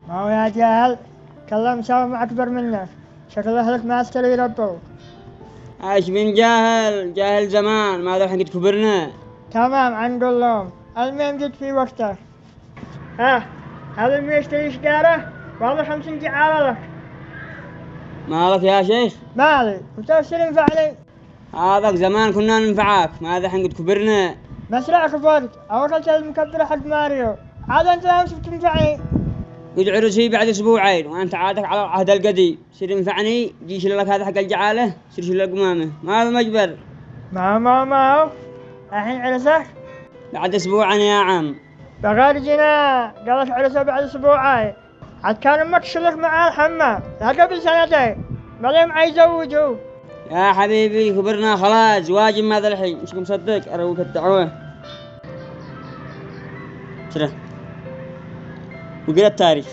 ما هو يا جاهل كلام سوا مع أكبر منك، شكل أهلك ما استري يربوك. عايش من جاهل جاهل زمان، ما الحين قد كبرنا. تمام عنقول لهم، المهم جيت في وقتك. ها هذا اللي يشتري سجارة والله 50 جعالة لك. مالك يا شيخ؟ مالي وتوصل ينفعني. هذاك زمان كنا ننفعك، ما الحين قد كبرنا. مسرع كفرت أوكلت المكبرة حق ماريو، عاد أنت لا مسك تنفعني. قد عرسي بعد اسبوعين وانت عادك على العهد القديم، سير ينفعني جي شيل لك هذا حق الجعاله، سير شيل القمامه، ما هذا مجبر. ما هو الحين عرسك بعد اسبوعين يا عم. بغير جنا قالت عرسه بعد أسبوعين، عاد كان مكشلك مع الحمى لا قبل سنتين، مليم عيزوجوه. يا حبيبي كبرنا خلاص، واجب ماذا الحين مش مصدق اروك الدعوه. سره وقرا التاريخ.